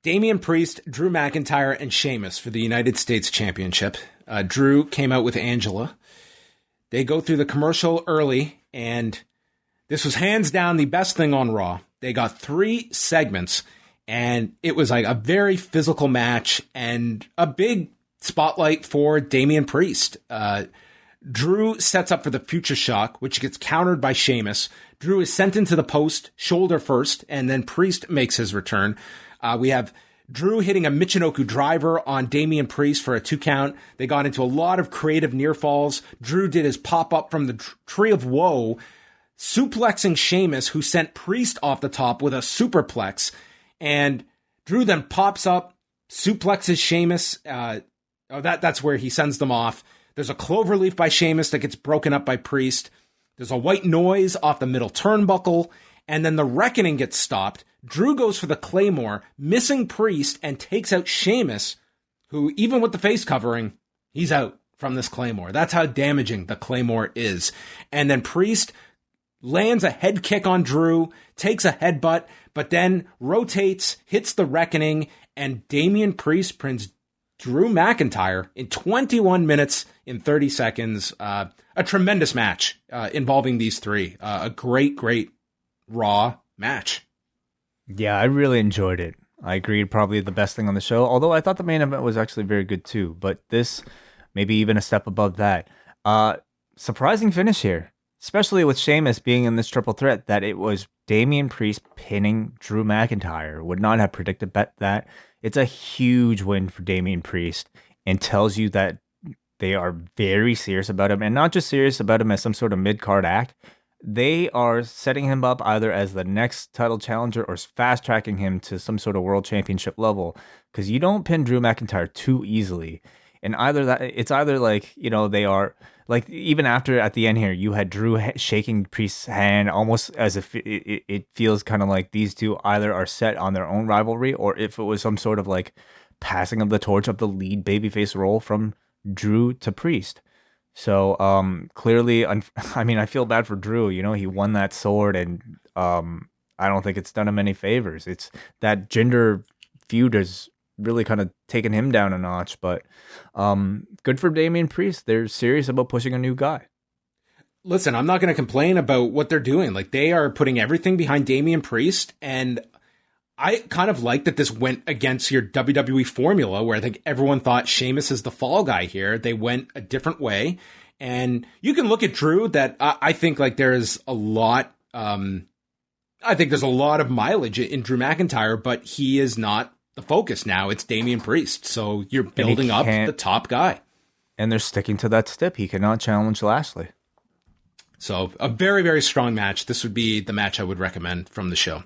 Damian Priest, Drew McIntyre, and Sheamus for the United States Championship. Drew came out with Angela. They go through the commercial early, and this was hands down the best thing on Raw. They got 3 segments, and it was like a very physical match and a big spotlight for Damian Priest. Drew sets up for the Future Shock, which gets countered by Sheamus. Drew is sent into the post, shoulder first, and then Priest makes his return. We have Drew hitting a Michinoku driver on Damian Priest for a 2 count. They got into a lot of creative near falls. Drew did his pop up from the Tree of Woe, suplexing Sheamus, who sent Priest off the top with a superplex. And Drew then pops up, suplexes Sheamus. That's where he sends them off. There's a cloverleaf by Sheamus that gets broken up by Priest. There's a white noise off the middle turnbuckle. And then the Reckoning gets stopped. Drew goes for the Claymore, missing Priest, and takes out Sheamus, who, even with the face covering, he's out from this Claymore. That's how damaging the Claymore is. And then Priest lands a head kick on Drew, takes a headbutt, but then rotates, hits the Reckoning, and Damian Priest pins Drew McIntyre in 21 minutes in 30 seconds. A tremendous match involving these 3. A great Raw match. Yeah, I really enjoyed it. I agreed, probably the best thing on the show, although I thought the main event was actually very good too, but this maybe even a step above that. Surprising finish here, especially with Sheamus being in this triple threat, that it was Damian Priest pinning Drew McIntyre. Would not have predicted that. It's a huge win for Damian Priest and tells you that they are very serious about him, and not just serious about him as some sort of mid-card act. They are setting him up either as the next title challenger or fast-tracking him to some sort of world championship level, because you don't pin Drew McIntyre too easily. And it's either like, they are like, even after at the end here, you had Drew shaking Priest's hand almost as if it feels kind of like these two either are set on their own rivalry, or if it was some sort of like passing of the torch of the lead babyface role from Drew to Priest. So clearly, I feel bad for Drew. He won that sword, and I don't think it's done him any favors. It's that gender feud has really kind of taken him down a notch. But good for Damian Priest. They're serious about pushing a new guy. Listen, I'm not going to complain about what they're doing. Like, they are putting everything behind Damian Priest, and I kind of like that this went against your WWE formula, where I think everyone thought Sheamus is the fall guy here. They went a different way. And you can look at Drew that I think like there's a lot, I think there's a lot of mileage in Drew McIntyre, but he is not the focus now. It's Damian Priest. So you're building up the top guy. And they're sticking to that stip. He cannot challenge Lashley. So a very, very strong match. This would be the match I would recommend from the show.